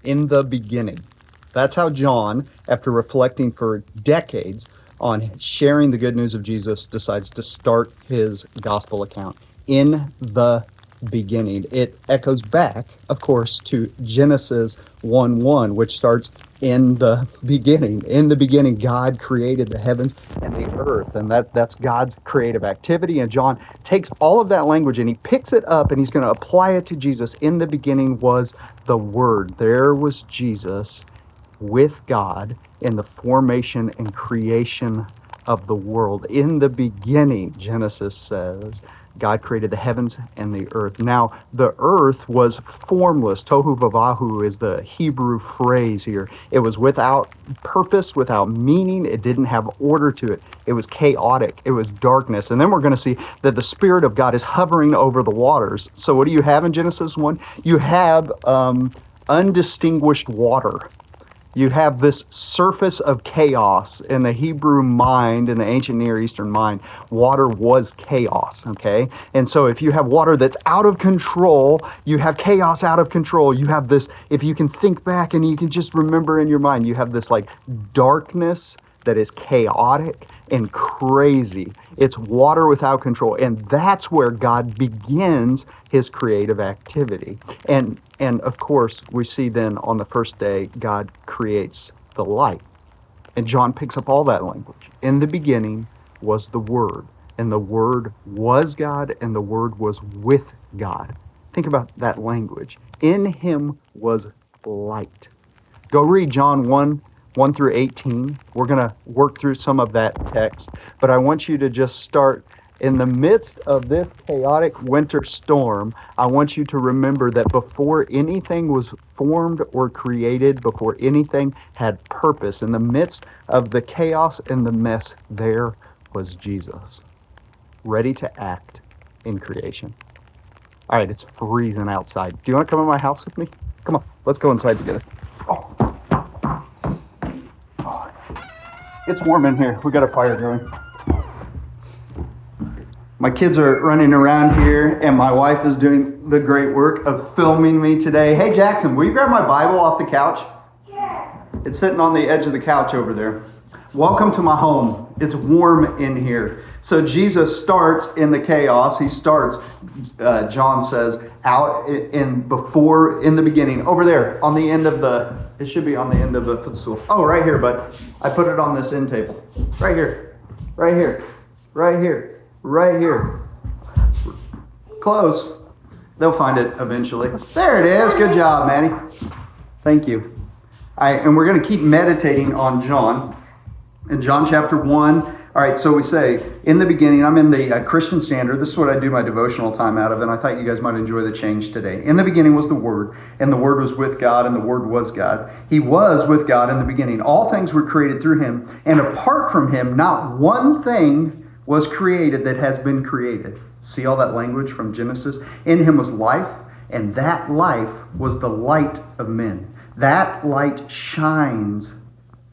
In the beginning. That's how John, after reflecting for decades on sharing the good news of Jesus, decides to start his gospel account. In the beginning. It echoes back, of course, to Genesis 1:1, which starts in the beginning. In the beginning, God created the heavens and the earth, and that's God's creative activity. And John takes all of that language and he picks it up and he's going to apply it to Jesus. In the beginning was the Word. There was Jesus with God in the formation and creation of the world. In the beginning, Genesis says, God created the heavens and the earth. Now, the earth was formless. Tohu vavahu is the Hebrew phrase here. It was without purpose, without meaning. It didn't have order to it. It was chaotic. It was darkness. And then we're going to see that the Spirit of God is hovering over the waters. So what do you have in Genesis 1? You have undistinguished water. You have this surface of chaos. In the Hebrew mind, in the ancient Near Eastern mind, water was chaos, okay? And so if you have water that's out of control, you have chaos out of control. You have this, if you can think back and you can just remember in your mind, you have this like darkness that is chaotic and crazy. It's water without control. And that's where God begins his creative activity. And of course, we see then on the first day, God creates the light. And John picks up all that language. In the beginning was the Word, and the Word was God, and the Word was with God. Think about that language. In him was light. Go read John 1 through 18. We're going to work through some of that text, but I want you to just start in the midst of this chaotic winter storm. I want you to remember that before anything was formed or created, before anything had purpose, in the midst of the chaos and the mess, there was Jesus, ready to act in creation. All right, it's freezing outside. Do you want to come in my house with me? Come on, let's go inside together. It's warm in here. We got a fire going. My kids are running around here, and my wife is doing the great work of filming me today. Hey, Jackson, will you grab my Bible off the couch? Yeah. It's sitting on the edge of the couch over there. Welcome to my home. It's warm in here. So Jesus starts in the chaos. He starts, John says, out in the beginning, over there on the end of it should be on the end of the footstool. Oh, right here, bud. I put it on this end table. Right here. Right here. Right here. Right here. Close. They'll find it eventually. There it is. Good job, Manny. Thank you. And we're going to keep meditating on John. In John chapter 1. All right, so we say, in the beginning, I'm in the Christian Standard. This is what I do my devotional time out of, and I thought you guys might enjoy the change today. In the beginning was the Word, and the Word was with God, and the Word was God. He was with God in the beginning. All things were created through him, and apart from him, not one thing was created that has been created. See all that language from Genesis? In him was life, and that life was the light of men. That light shines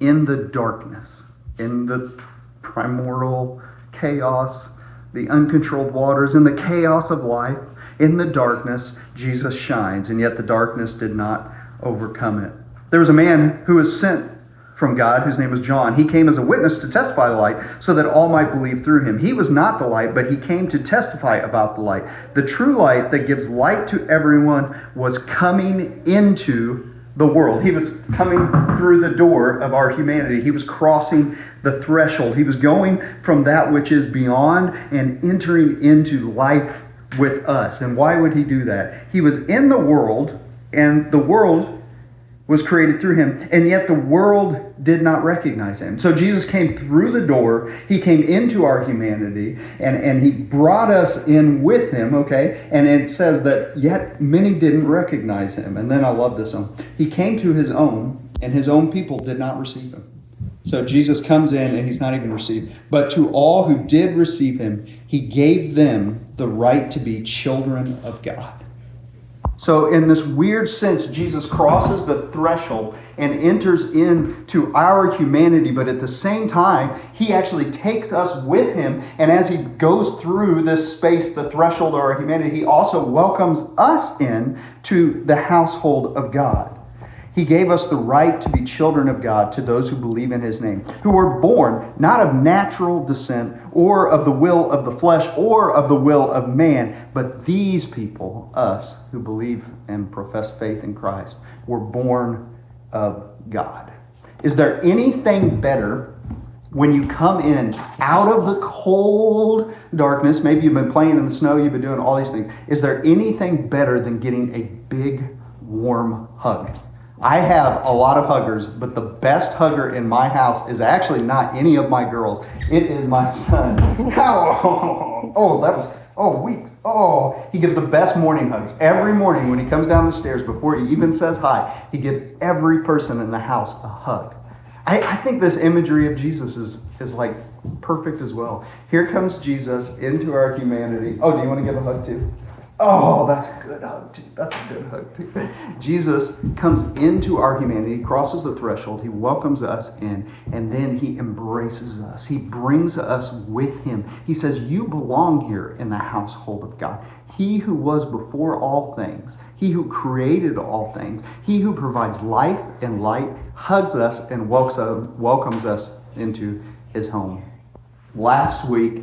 in the darkness, in the primordial chaos, the uncontrolled waters, in the chaos of life, in the darkness, Jesus shines, and yet the darkness did not overcome it. There was a man who was sent from God, whose name was John. He came as a witness to testify the light, so that all might believe through him. He was not the light, but he came to testify about the light. The true light that gives light to everyone was coming into the world. He was coming through the door of our humanity. He was crossing the threshold. He was going from that which is beyond and entering into life with us. And why would he do that? He was in the world, and the world was created through him, and yet the world did not recognize him. So Jesus came through the door. He came into our humanity, and he brought us in with him, okay? And it says that yet many didn't recognize him. And then I love this one. He came to his own, and his own people did not receive him. So Jesus comes in, and he's not even received. But to all who did receive him, he gave them the right to be children of God. So in this weird sense, Jesus crosses the threshold and enters into our humanity, but at the same time, he actually takes us with him. And as he goes through this space, the threshold of our humanity, he also welcomes us in to the household of God. He gave us the right to be children of God to those who believe in his name, who were born not of natural descent or of the will of the flesh or of the will of man, but these people, us who believe and profess faith in Christ, were born of God. Is there anything better when you come in out of the cold darkness? Maybe you've been playing in the snow, you've been doing all these things. Is there anything better than getting a big, warm hug? I have a lot of huggers, but the best hugger in my house is actually not any of my girls. It is my son. Weeks. He gives the best morning hugs. Every morning when he comes down the stairs, before he even says hi, he gives every person in the house a hug. I think this imagery of Jesus is like perfect as well. Here comes Jesus into our humanity. Oh, do you want to give a hug too? Oh, that's a good hug too. That's a good hug too. Jesus comes into our humanity, crosses the threshold, he welcomes us in, and then he embraces us. He brings us with him. He says, you belong here in the household of God. He who was before all things, he who created all things, he who provides life and light, hugs us and welcomes us into his home. Last week,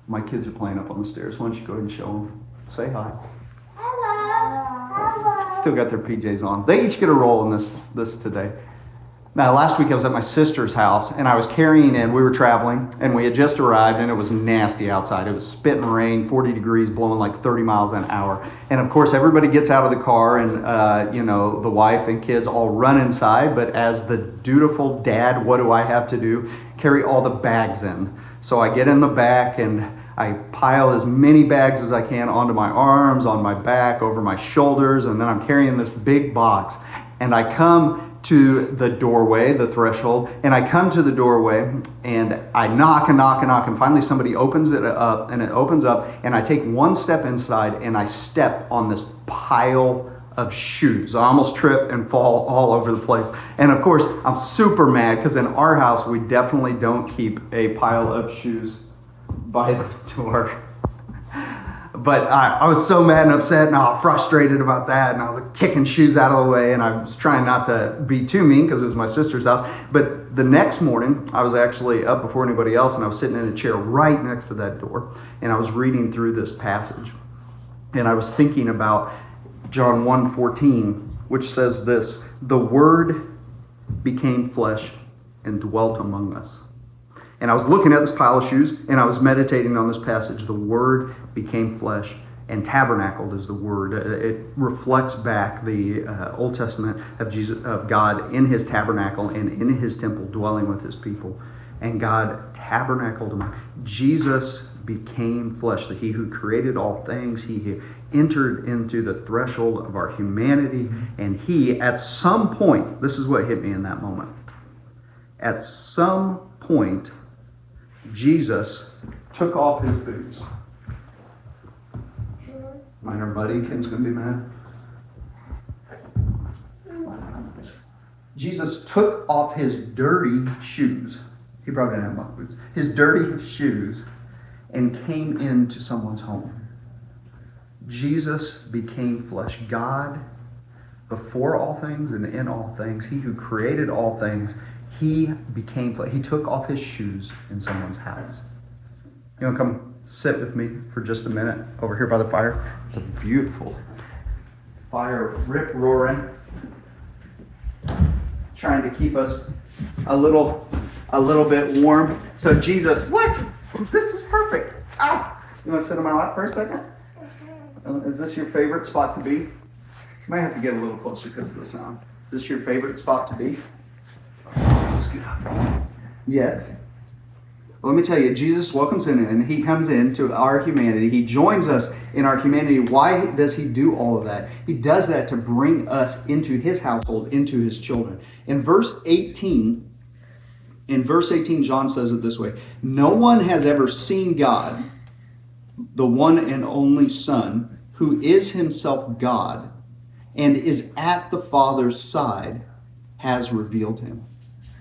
my kids are playing up on the stairs. Why don't you go ahead and show them? Say hi. Hello. Still got their PJs on. They each get a role in this today. Now, last week I was at my sister's house and I was carrying in, we were traveling and we had just arrived and it was nasty outside. It was spitting rain, 40 degrees, blowing like 30 miles an hour. And of course, everybody gets out of the car and, the wife and kids all run inside. But as the dutiful dad, what do I have to do? Carry all the bags in. So I get in the back and I pile as many bags as I can onto my arms, on my back, over my shoulders, and then I'm carrying this big box. And I come to the doorway, the threshold, and I come to the doorway and I knock and knock and knock, and finally somebody opens it up, and it opens up, and I take one step inside and I step on this pile of shoes. I almost trip and fall all over the place. And of course, I'm super mad because in our house, we definitely don't keep a pile of shoes by the door. But I was so mad and upset and I was frustrated about that, and I was like kicking shoes out of the way, and I was trying not to be too mean because it was my sister's house. But the next morning, I was actually up before anybody else, and I was sitting in a chair right next to that door, and I was reading through this passage. And I was thinking about John 1:14, which says this: the Word became flesh and dwelt among us. And I was looking at this pile of shoes and I was meditating on this passage. The Word became flesh, and tabernacled is the word. It reflects back the Old Testament of God in his tabernacle and in his temple, dwelling with his people. And God tabernacled among. Jesus became flesh. That he who created all things, he entered into the threshold of our humanity, and he, at some point, this is what hit me in that moment. At some point, Jesus took off his boots. Mine are muddy. Kim's going to be mad. Jesus took off his dirty shoes. He probably didn't have muck boots. His dirty shoes, and came into someone's home. Jesus became flesh. God, before all things and in all things, he who created all things, he became flesh. He took off his shoes in someone's house. You want to come sit with me for just a minute over here by the fire? It's a beautiful fire, rip roaring, trying to keep us a little bit warm. So Jesus, what? This is perfect. Ow! You want to sit on my lap for a second? Is this your favorite spot to be? You might have to get a little closer because of the sound. Is this your favorite spot to be? Let's get up. Yes. Well, let me tell you, Jesus welcomes in and he comes into our humanity. He joins us in our humanity. Why does he do all of that? He does that to bring us into his household, into his children. In verse 18, John says it this way: no one has ever seen God, the one and only Son, who is himself God and is at the Father's side, has revealed him.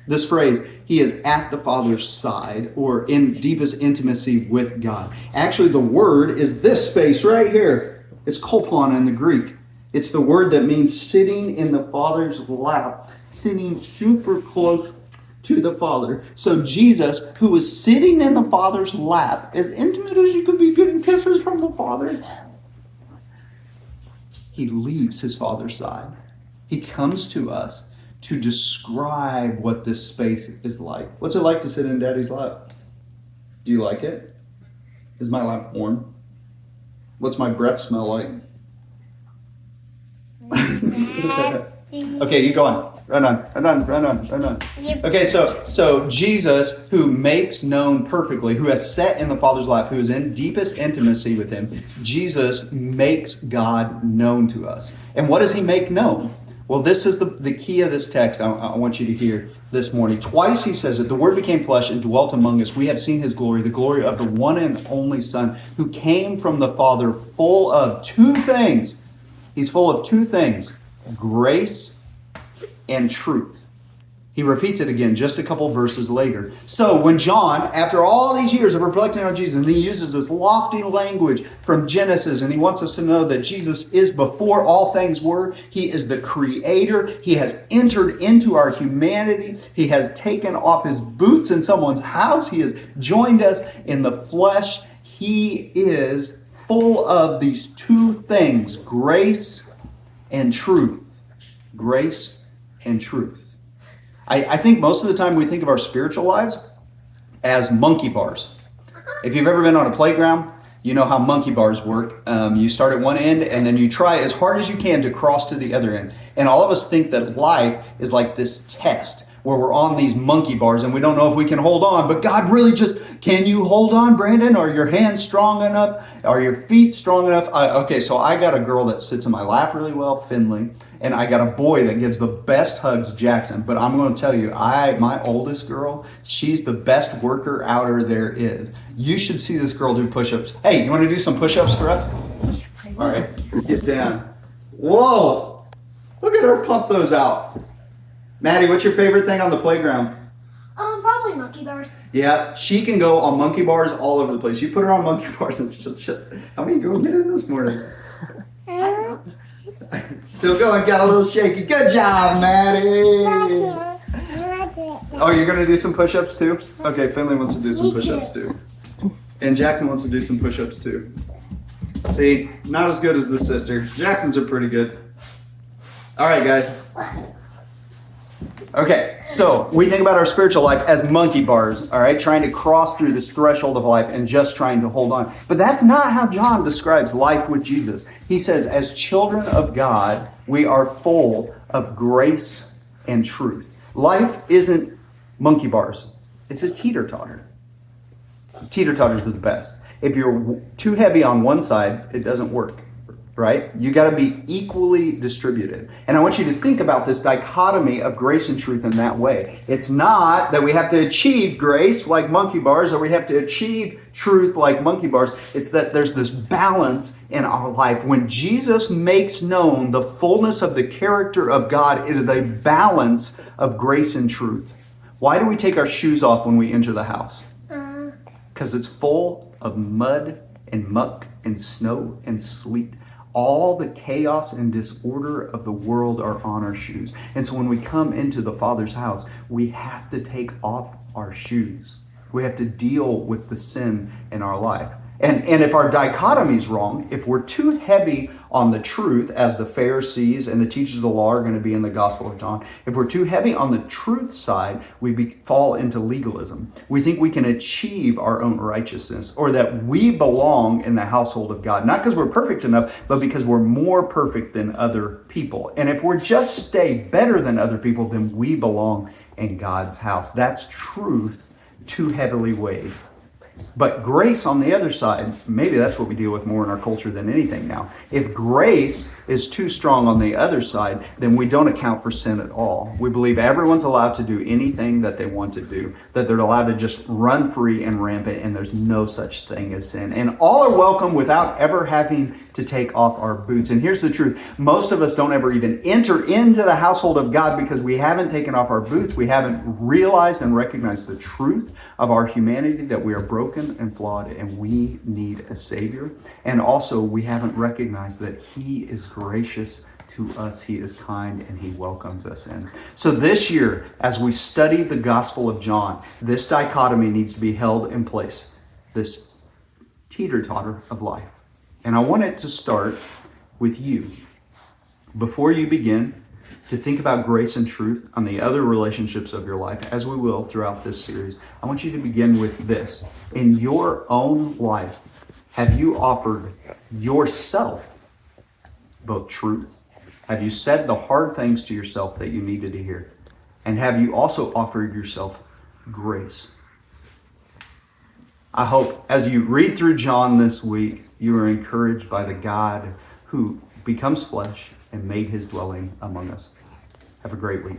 This phrase, he is at the Father's side, or in deepest intimacy with God. Actually, the word is this space right here. It's kolpon in the Greek. It's the word that means sitting in the Father's lap, sitting super close to the Father. So Jesus, who was sitting in the Father's lap, as intimate as you could be getting kisses from the Father, he leaves his Father's side. He comes to us to describe what this space is like. What's it like to sit in Daddy's lap? Do you like it? Is my lap warm? What's my breath smell like? Okay, you go on. Run on. Yep. Okay, so Jesus, who makes known perfectly, who has sat in the Father's lap, who is in deepest intimacy with him, Jesus makes God known to us. And what does he make known? Well, this is the key of this text I want you to hear this morning. Twice he says it, the Word became flesh and dwelt among us. We have seen his glory, the glory of the one and only Son, who came from the Father, full of two things. He's full of two things, grace and truth. He repeats it again just a couple verses later. So when John, after all these years of reflecting on Jesus, and he uses this lofty language from Genesis, and he wants us to know that Jesus is before all things were. He is the creator. He has entered into our humanity. He has taken off his boots in someone's house. He has joined us in the flesh. He is full of these two things, grace and truth. Grace and truth. I think most of the time we think of our spiritual lives as monkey bars. If you've ever been on a playground, you know how monkey bars work. You start at one end and then you try as hard as you can to cross to the other end. And all of us think that life is like this test where we're on these monkey bars and we don't know if we can hold on. But God really can you hold on, Brandon? Are your hands strong enough? Are your feet strong enough? Okay, so I got a girl that sits in my lap really well, Finley. And I got a boy that gives the best hugs, Jackson. But I'm going to tell you, my oldest girl, she's the best worker outer there is. You should see this girl do push-ups. Hey, you want to do some push-ups for us? All right, get down. Whoa, look at her pump those out. Maddie, what's your favorite thing on the playground? Probably monkey bars. Yeah, she can go on monkey bars all over the place. You put her on monkey bars and she'll just, how many you get in this morning? Still going, got a little shaky. Good job, Maddie. Oh, you're going to do some push-ups too? Okay, Finley wants to do some push-ups too. And Jackson wants to do some push-ups too. See, not as good as the sister. Jackson's are pretty good. All right, guys. Okay, so we think about our spiritual life as monkey bars, all right, trying to cross through this threshold of life and just trying to hold on. But that's not how John describes life with Jesus. He says, as children of God, we are full of grace and truth. Life isn't monkey bars. It's a teeter-totter. Teeter-totters are the best. If you're too heavy on one side, it doesn't work. Right? You got to be equally distributed. And I want you to think about this dichotomy of grace and truth in that way. It's not that we have to achieve grace like monkey bars or we have to achieve truth like monkey bars. It's that there's this balance in our life. When Jesus makes known the fullness of the character of God, it is a balance of grace and truth. Why do we take our shoes off when we enter the house? Because it's full of mud and muck and snow and sleet. All the chaos and disorder of the world are on our shoes. And so when we come into the Father's house, we have to take off our shoes. We have to deal with the sin in our life. And if our dichotomy is wrong, if we're too heavy on the truth, as the Pharisees and the teachers of the law are going to be in the Gospel of John, if we're too heavy on the truth side, we fall into legalism. We think we can achieve our own righteousness or that we belong in the household of God, not because we're perfect enough, but because we're more perfect than other people. And if we're just stay better than other people, then we belong in God's house. That's truth too heavily weighed. But grace on the other side, maybe that's what we deal with more in our culture than anything now. If grace is too strong on the other side, then we don't account for sin at all. We believe everyone's allowed to do anything that they want to do, that they're allowed to just run free and rampant, and there's no such thing as sin. And all are welcome without ever having to take off our boots. And here's the truth. Most of us don't ever even enter into the household of God because we haven't taken off our boots. We haven't realized and recognized the truth of our humanity, that we are broken broken and flawed, and we need a Savior. And also, we haven't recognized that He is gracious to us, He is kind, and He welcomes us in. So this year, as we study the Gospel of John, this dichotomy needs to be held in place, this teeter-totter of life. And I want it to start with you. Before you begin to think about grace and truth on the other relationships of your life, as we will throughout this series, I want you to begin with this. In your own life, have you offered yourself both truth? Have you said the hard things to yourself that you needed to hear? And have you also offered yourself grace? I hope as you read through John this week, you are encouraged by the God who becomes flesh and made His dwelling among us. Have a great week.